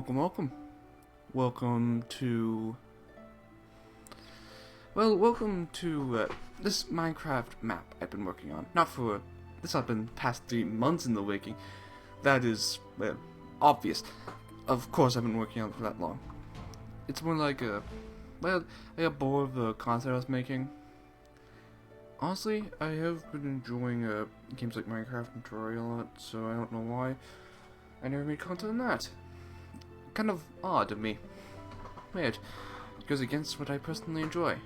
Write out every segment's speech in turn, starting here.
welcome. Welcome to... this Minecraft map I've been working on. Not for... This has been past 3 months in the making. That is, obvious. Of course I've been working on it for that long. It's more like a... I got bored of the content I was making. Honestly, I have been enjoying games like Minecraft and Terraria a lot, so I don't know why I never made content on that. Kind of odd to me. Weird. It goes against what I personally enjoy.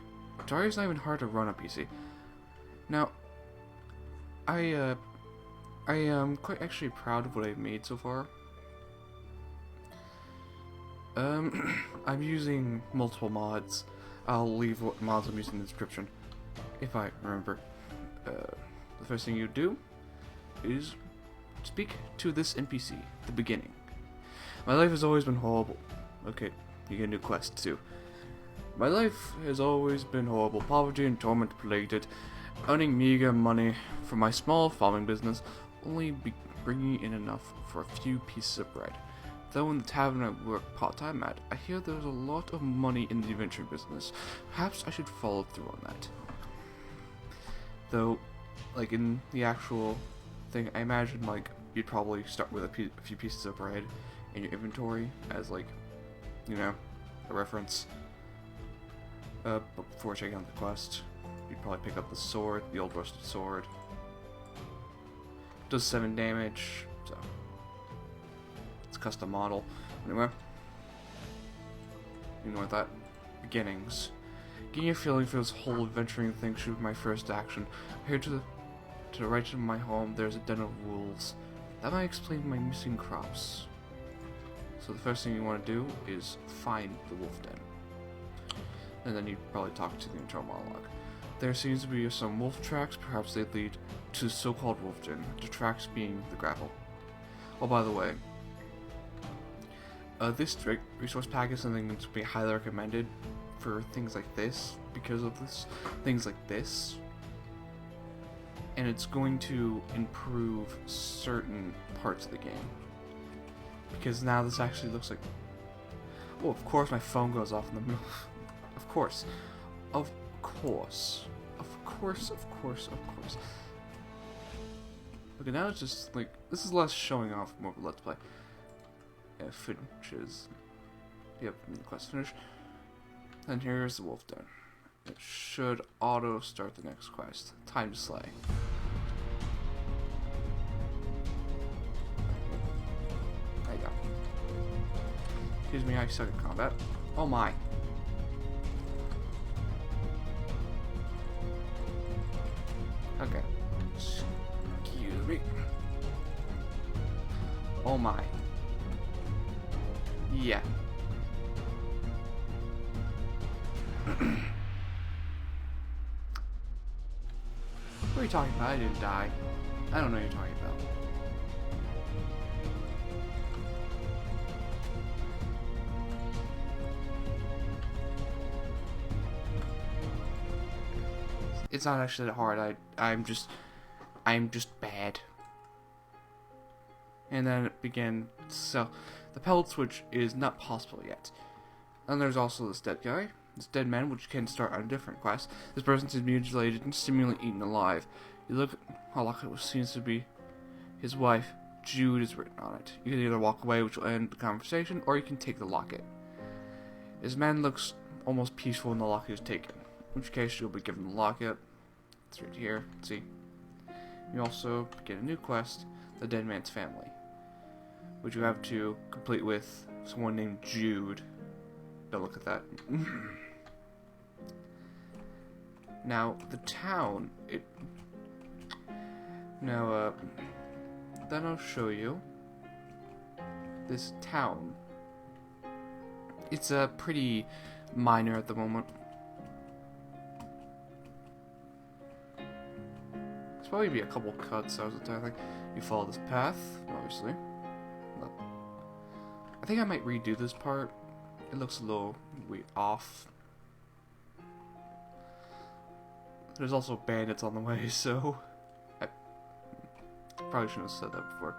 Terraria's not even hard to run on PC. Now, I am quite actually proud of what I've made so far. I'm using multiple mods. I'll leave what mods I'm using in the description, if I remember. The first thing you do is speak to this NPC, the beginning. My life has always been horrible. Okay, you get a new quest too. My life has always been horrible. Poverty and torment plagued it. Earning meager money from my small farming business, only bringing in enough for a few pieces of bread. Though in the tavern I work part-time at, I hear there's a lot of money in the adventure business. Perhaps I should follow through on that. Though, like in the actual thing, I imagine like you'd probably start with a few pieces of bread in your inventory as like, you know, a reference. But before checking out the quest, you'd probably pick up the sword, the old rusted sword. Does 7 damage, so it's a custom model. Anyway, ignore that. Beginnings. Getting a feeling for this whole adventuring thing should be my first action. Here to the right of my home, there's a den of wolves. That might explain my missing crops. So the first thing you want to do is find the wolf den. And then you probably talk to the internal monologue. There seems to be some wolf tracks, perhaps they lead to the so-called wolf den, the tracks being the gravel. Oh, by the way, this resource pack is something that's be highly recommended for things like this, because of things like this. And it's going to improve certain parts of the game. Because now this actually looks like... Oh, of course my phone goes off in the middle. Of course. Of course. Of course, of course, of course. Okay, now it's just like... This is less showing off, more of a let's play. Yeah, finishes. Yep, the quest finish. And here's the wolf den. It should auto start the next quest. Time to slay. There you go. Excuse me, I suck at combat. Oh my. Okay. Excuse me. Oh my. Yeah. What are you talking about? I didn't die. I don't know what you're talking about. It's not actually that hard. I'm just bad. And then it began. So the pellet switch is not possible yet. And there's also this dead guy. This dead man, which can start on a different quest. This person is mutilated and seemingly eaten alive. You look at how lucky it seems to be his wife. Jude is written on it. You can either walk away, which will end the conversation, or you can take the locket. This man looks almost peaceful when the locket is taken. In which case, you'll be given the locket. It's right here. See. You also get a new quest, the dead man's family, which you have to complete with someone named Jude. Don't look at that. Now, the town, then I'll show you this town. It's pretty minor at the moment. There's probably be a couple cuts out of the time. Like, you follow this path, obviously. But I think I might redo this part. It looks a little off. There's also bandits on the way, so I probably shouldn't have said that before.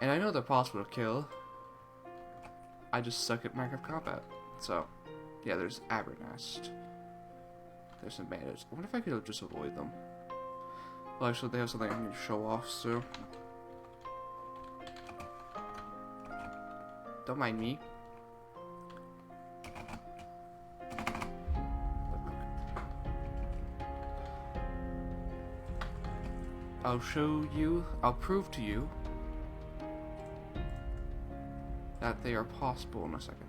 And I know they're possible to kill. I just suck at Minecraft combat. So, yeah, there's Abernest. There's some bandits. I wonder if I could just avoid them. Well, actually, they have something I need to show off, so... Don't mind me. I'll prove to you that they are possible in a second.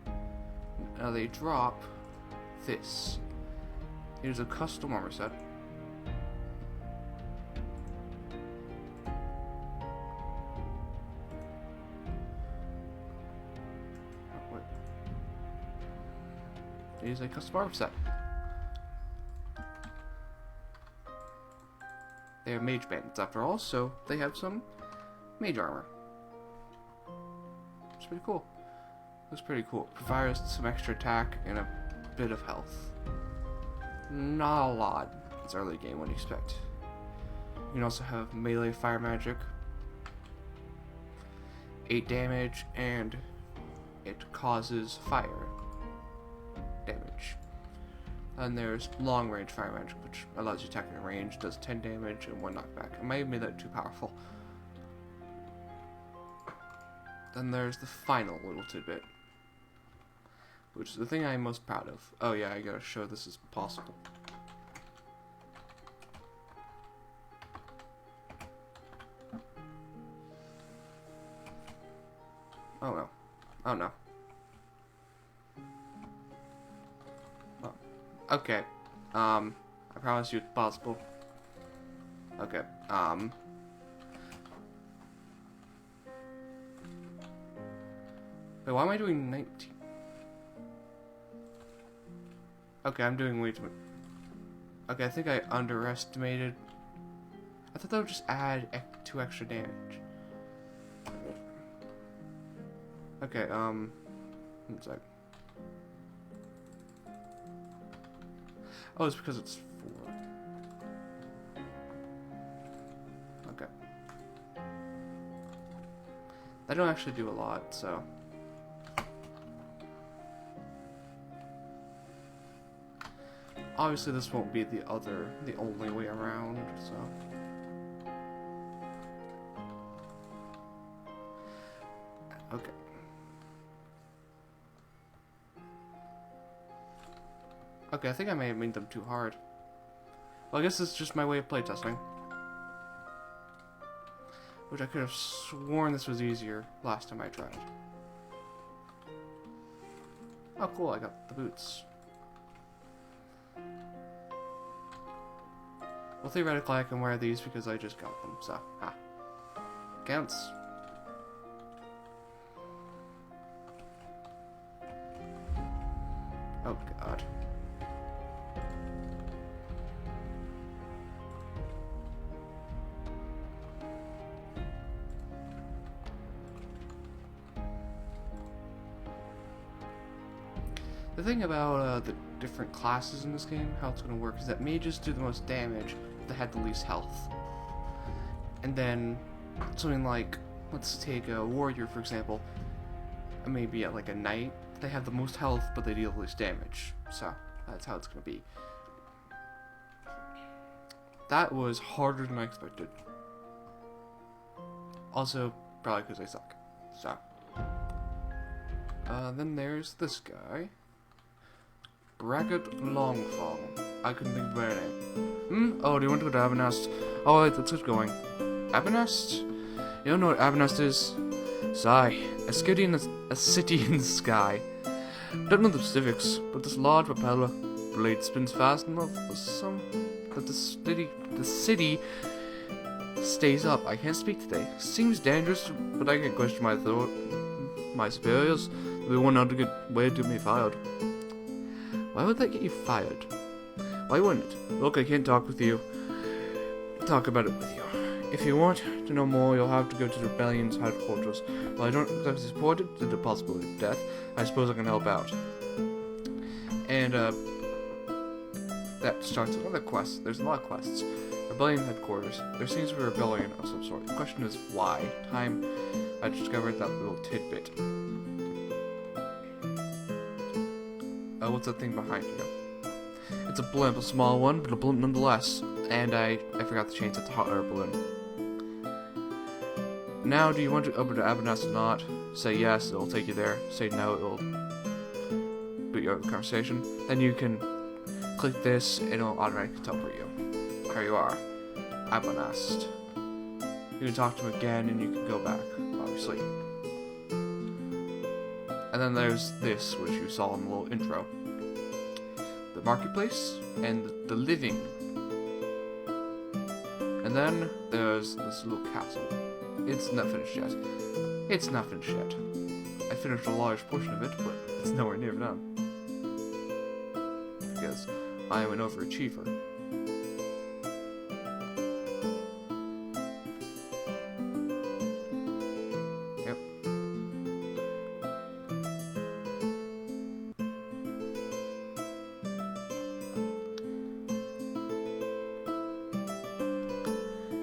Now they drop this. It is a custom armor set. Oh, wait. It is a custom armor set. They are mage bandits after all, so they have some mage armor. It's pretty cool. Looks pretty cool. Provides some extra attack and a bit of health. Not a lot. It's early game, what do you expect? You can also have melee fire magic, 8 damage, and it causes fire damage. And there's long range fire magic, which allows you to attack in range, does 10 damage and 1 knockback. I might have made that too powerful. Then there's the final little tidbit, which is the thing I'm most proud of. Oh yeah, I gotta show this is possible. Oh no. Oh no. Oh. Okay. I promise you it's possible. Okay. Wait, why am I doing 19? Okay, I'm doing way too much. Okay, I think I underestimated. I thought that would just add 2 extra damage. Okay, one sec. Oh, it's because it's 4. Okay. They don't actually do a lot, so... Obviously this won't be the only way around, so... Okay. Okay, I think I may have made them too hard. Well, I guess it's just my way of playtesting. Which I could have sworn this was easier last time I tried. Oh cool, I got the boots. Well, theoretically I can wear these because I just got them, so, ha. Counts. Oh god. The thing about the different classes in this game, how it's going to work, is that mages do the most damage, but they have the least health. And then, something like, let's take a warrior for example, maybe like a knight, they have the most health, but they deal the least damage. So, that's how it's going to be. That was harder than I expected. Also, probably because I suck. So. Then there's this guy. Bracket Longfall. I couldn't think of a better name. Oh, do you want to go to Abernest? Oh, wait, let's get going. Abernest? You don't know what Abernest is? Sigh. A city in the sky. Don't know the specifics, but this large propeller blade spins fast enough that the city stays up. I can't speak today. Seems dangerous, but I can't question my superiors. They want out to get way to me fired. Why would that get you fired? Why wouldn't it? Look, I can't talk about it with you. If you want to know more, you'll have to go to the rebellion's headquarters. While I don't exactly support it, due to the possibility of death, I suppose I can help out. And, that starts another quest. There's a lot of quests. Rebellion headquarters. There seems to be a rebellion of some sort. The question is, why? Time I discovered that little tidbit. what's that thing behind you? It's a blimp, a small one, but a blimp nonetheless. And I forgot to change it to hot air balloon. Now, do you want to open the Abernathy or not? Say yes, it'll take you there. Say no, it'll boot you out of the conversation. Then you can click this, and it'll automatically teleport you. There you are. Abernathy. You can talk to him again, and you can go back, obviously. And then there's this, which you saw in the little intro. The marketplace, and the living. And then there's this little castle. It's not finished yet. It's not finished yet. I finished a large portion of it, but it's nowhere near done. Because I am an overachiever. Yep.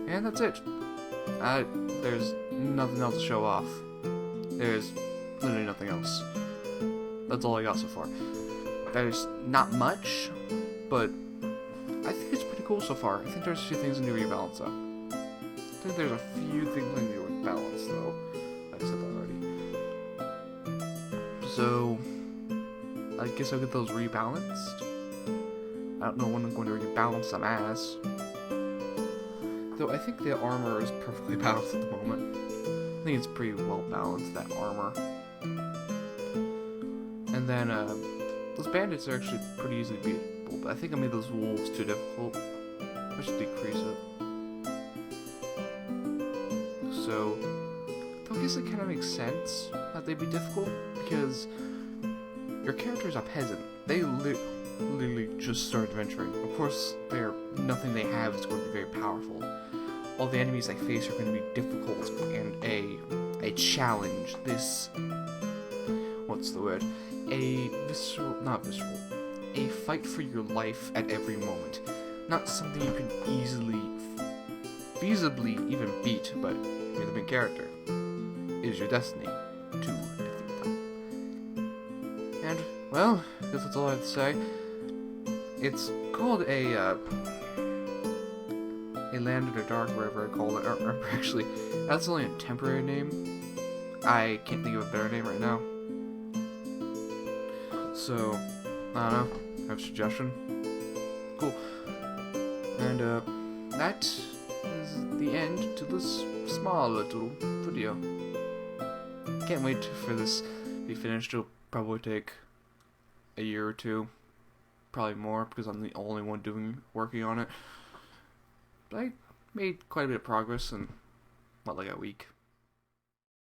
And that's it. There's nothing else to show off. There's literally nothing else. That's all I got so far. There's not much, but I think it's pretty cool so far. I think there's a few things I need to rebalance though. I think there's a few things I need to rebalance though. I said that already. So, I guess I'll get those rebalanced. I don't know when I'm going to rebalance them as. Though I think the armor is perfectly balanced at the moment. I think it's pretty well balanced, that armor. And then, those bandits are actually pretty easily beatable, but I think I made those wolves too difficult. I should decrease it. So, though I guess it kind of makes sense that they'd be difficult, because your character's a peasant. They literally just started adventuring. Of course, nothing they have is going to be very powerful. All the enemies they face are going to be difficult and a challenge. What's the word? A fight for your life at every moment. Not something you can feasibly even beat, but you're the main character. It is your destiny to defeat them. And, well, I guess that's all I have to say. It's called a Land in the Dark, wherever I call it. Or actually, that's only a temporary name. I can't think of a better name right now. So, I don't know. Have a suggestion? Cool. And, that is the end to this small little video. Can't wait for this to be finished. It'll probably take a year or two. Probably more, because I'm the only one working on it. But I made quite a bit of progress in, like a week.